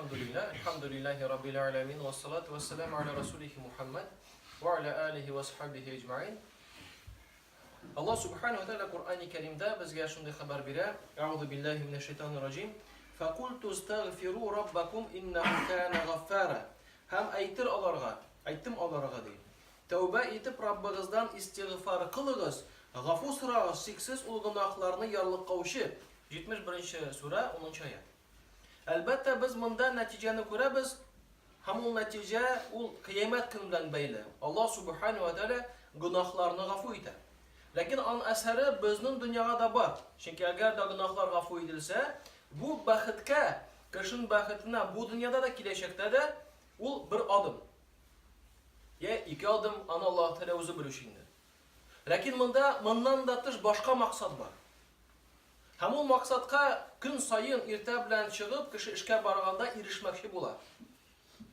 Elhamdülillahi Rabbil alemin. Ve salatu ve selamu ala Resulihi Muhammed ve ala alihi ve sahbihi ecma'in. Allah subhanahu wa ta'ala Kur'an-ı Kerim'de bizge şunday haber bire. Euzu billahi mineşşeytanirracim. فَقُلْتُ اسْتَغْفِرُوا رَبَّكُمْ إِنَّهُ كَانَ غَفَّارًا. Hem aytım alarga deyim. Tövbe etip Rabbinizden istiğfar kılığız. Gafur sırağız, siksiz ul günahlarını yarlık kavuşu. 71. sure 10. ayet. Elbette biz bunda neticeni göremiz. Hem o netice kıyamet gününden belli. Allah subhanahu wa ta'ala günahlarını gafur eder. Lakin an eseri bizning dünyada da var. Çünkü eğer de günahlar gafur edilse, bu baxtga, kişinin baxtına bu dünyada da kelajekte de ul bir adım. Ya iki adım ana Allah Teala o'zi bilishindi. Lakin bundan da tış başka maksat var. Hem o maksatga gün sayın erta bilan chiqib, kishi ishga borganda erishmoqchi bo'lar.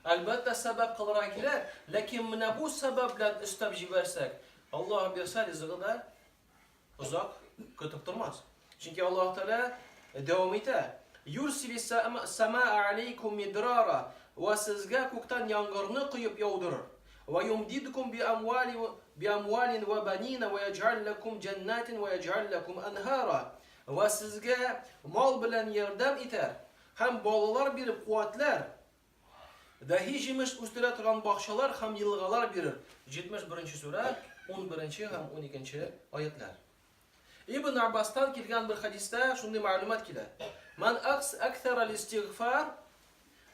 Albatta sabab qilib kelar, lakin mana bu sabab bilan istab jibarsak, Allah bersa rizqida uzoq kutib turmas. Chunki Alloh Taala davom etadi. Yursilis samaa alaykum midrara va sizga ko'kdan yomg'irni quyib yog'dirir. Va yumdidukum bi amwalin va banina va yaj'al lakum jannatin va yaj'al lakum anhara. Va sizga mol bilan yordam etar. Ham bolalar berib quvvatlar. Dahi jimish o'stira turgan bog'chalar ham yilg'alar berir. 71. sura 11 ham 12 oyatlar. İbn Abbas'tan kelgan bir hadisda shunday ma'lumot keladi. Man akthara al-istighfar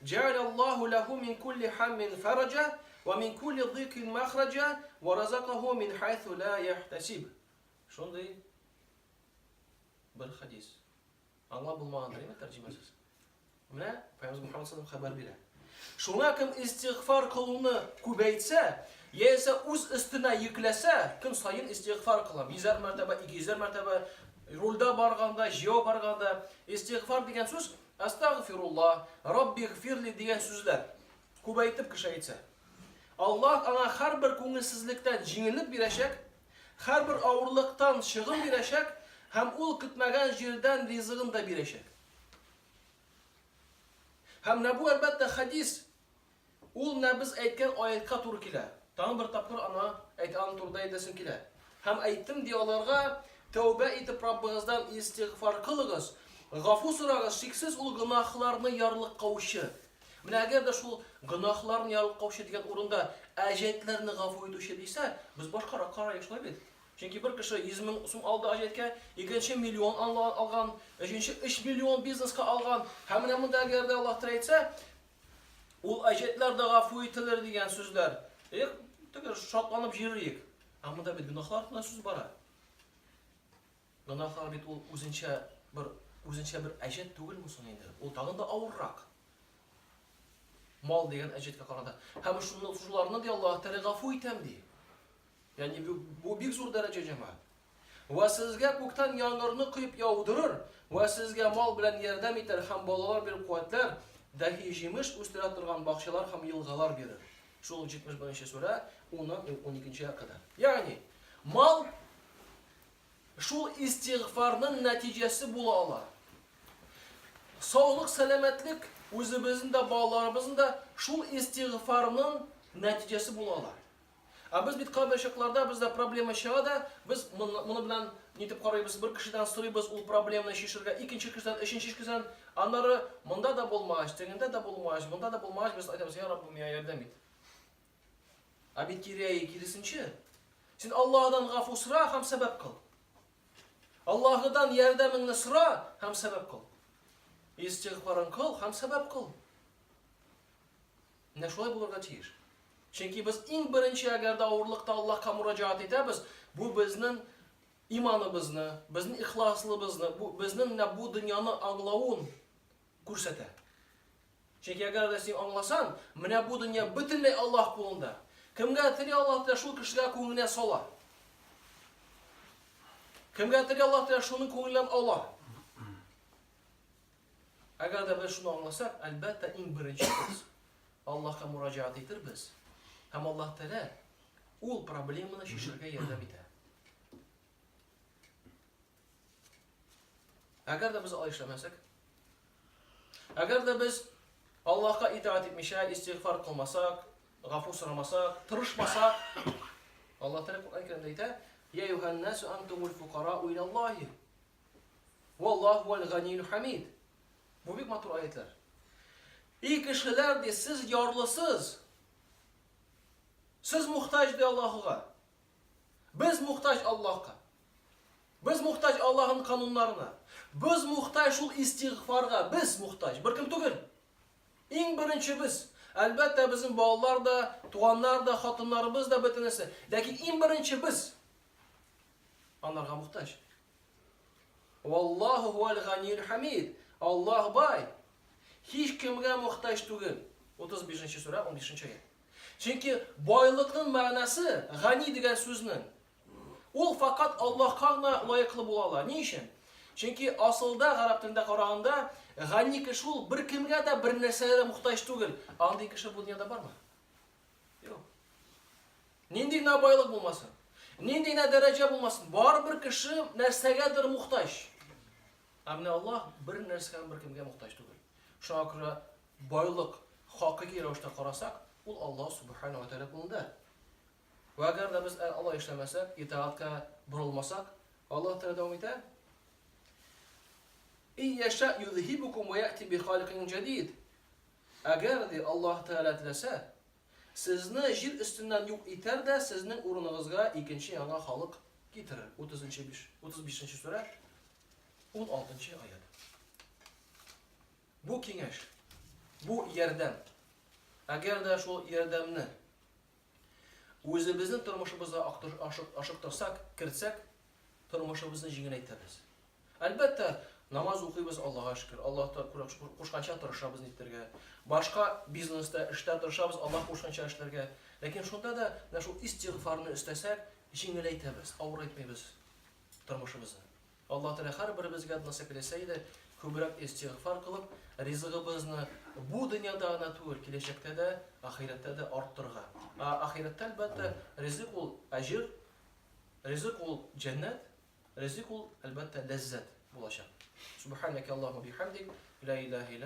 ja'alallahu lahu min kulli hammin faraja va min kulli dhiqin makhraja va razaqahu min haythu la yahtasib. Shunday bir hadis. Anglab bulmaganlar mı tercümesiz? Mana Peygamber Muhammed sallallahu aleyhi ve sellem haber beradi. Şuna kim istiğfar kılını ko'paytsa, yesa o'z üstüne yüklese, kun sayın istiğfar kılam. 100 martaba, 200 martaba rolda borganda, jiyo borganda istiğfar degan so'z astagfirullah, Rabbigfirli degan so'zlar ko'paytib kishi aytsa. Allah ana har bir ko'ngilsizlikdan jingilib berashak, har bir og'irlikdan shig'im berashak, ham ul kutmagan yerdan rizqini da berashak. Hem ne bu elbette hadis, ul ne biz aytgan oyatga to'g'ri keladi. Tağın bir tapkır ana aytgan turda aytasin keladi. Hem aytdim diyorlarga tövbe etip Rabbinizden istiğfar kılığız. Gafur so'rag'iz, cheksiz ul günahlarını yarlık kavuşu. Mana agar da şu günahlarını yarlık kavuşu degan o'rinda ajatlarni gafur etuvchi desa, biz boshqa qarayishlaymiz. Çünkü bir kişi 100 ming so'm aldı ajetga, ikinci milyon algan, üçüncü 3 milyon biznesga algan. Hamına bunda agar da Allah Taala aytsa, ul ajetlar da gafur etilir degan so'zlar. Tekrar şatlanıp jiriyik. Ama da bir günahlar bilan so'z bor. Günahlar bit ul o'zincha bir ajet tug'ilmasin endi. U tag'in da og'irroq. Mol degan ajetga qaraganda. Ham shularni de Alloh Taala gafur etam deydi. Yani bu bir zo'r daraja jamoat. Va sizga ko'kdan yomg'irni quyib yog'dirir, va sizga mol bilan yordam etar, ham bolalar berib quvvatlar, dahi jimish o'stira turgan bog'chalar ham yilg'alar berir. Şu 71. sura 10-12 kadar. Yani mal şu istiğfarının neticesi bula Allah. Sağlık, selametlik o'zimizning da bolalarımızın da şu istiğfarının neticesi bula Allah. Biz bit qabilshaqlarda bizda problema chiqadi, biz buni bilan netib qaraymiz, bir kishidan so'raymiz u problemani shishirga, ikkinchi kishidan, uchinchi kishidan, anlari bunda da bo'lmas, tengda da bo'lmas, bunda da bo'lmas, biz aytamiz, ya Rabbim ya yordam et. Abid kiriye kirisinchi. Sen Allah'dan gafur sıra ham sebep kıl. Allah'dan yardımını sıra ham sebep kıl. İstiğfarın kıl ham sebep kıl. Ne şolay bulurga tiyir. Çünkü biz eng birinchi agarda og'irlikda Allohga murojaat etamiz, bu bizning imonimizni, bizning ixloslimizni, bu bizning bu dunyoni anglovun ko'rsatadi. Chunki agarda sen anglasan, mana bu dunyo butunlay Alloh qo'lida. Kimga tili Alloh Taolo shu kishiga ko'nglini solar. Kimga tili Alloh Taolo shuni ko'nglidan olar. Agarda biz shuni anglasak, albatta eng birinchi biz Allohga murojaat etamiz. Hem Allah Teala ul problemini shishirga yordam etadi. Agar da biz ishlamasak, agar da biz Allah'a itaat etmişək, istiğfar qılmasaq, ғафу сұрамасақ, tırışmasaq, Allah Teala Kur'an-ı Kerim'de deyir: "Ya eyyuhan-nasu entumul fuqara'u ilallahi. Vallahu vel-ganiyyul hamid." Bu büyük matur ayetler. İyi kişiler de siz yarlısız. Siz muhtaç de Allah'a. Biz muhtaç Allah'a. Biz muhtaç Allah'ın kanunlarına. Biz muhtaç ol istiğfarga. Biz muhtaç. Bir kim tugul. En birinci biz. Elbette bizim bağlar da, tuğanlar da, hatınlarımız da bitinesi. Lakin en birinci biz. Onlarga muhtaç. Vallahu huvel ganiyyul hamid. Allah bay. Hiç kimge muhtaç tugul. 35. sure 15. ayet. Çünkü boyluqның manası gani degan so'zning. Ol faqat Allah'a layıqlı bo'lalar. Ne için? Çünkü asılda Arap tilinde qaraganda gani kishi ol bir kimge de bir narsaga muhtaç tugul. Anday kishi bu dunyoda bormi? Yo'q. Nendek boyliq bo'lmasin, nendek daraja bo'lmasin, bor bir kishi narsagadir muhtaç. Ammo Allah bir narsaga bir kimge muhtaç tugul. Shunga ko'ra boyliq haqiqiy ravishda qarasak, ul Allah subhanahu wa ta'ala qo'lida. Va agar da biz Allah ishlamasak, itoatga burilmasak, Allah Teala davom etadi: "İn yasha yuzhibukum ve ya'ti bi khaliqin jadid." Agar de Allah Teala tilasa, sizni yer ustidan yo'q etar da sizning o'rningizga ikkinchi yangi xalq keltirar. 35 sura 16 oyat. Bu kengash, bu yordam. Agar da shu yordamni o'zimizning turmushimizga oshirtirsak, kiritsak, turmushimizni yengillaytiramiz. Albatta, namoz o'qiymiz, Allohga shukr. Allohga qo'shgancha tirishamiz niyatlarga. Boshqa biznesda, ishda tirishamiz, Alloh qo'shgancha ishlarga. Lekin shunda da shu istig'forni istasak, yengillaytiramiz, og'ritmaymiz turmushimizni. Alloh taolo har birimizga nasib qilsaydi, ko'proq istig'for qilib, rizqimizni bu dunyoda tugul, kelajakda da, oxiratda da orttirgan. Oxiratda albatta rizq ul ajr, rizq ul jannat, rizq ul albatta lazzat bo'lacak. Subhanaka Allohumma bihamdik, la ilaha illa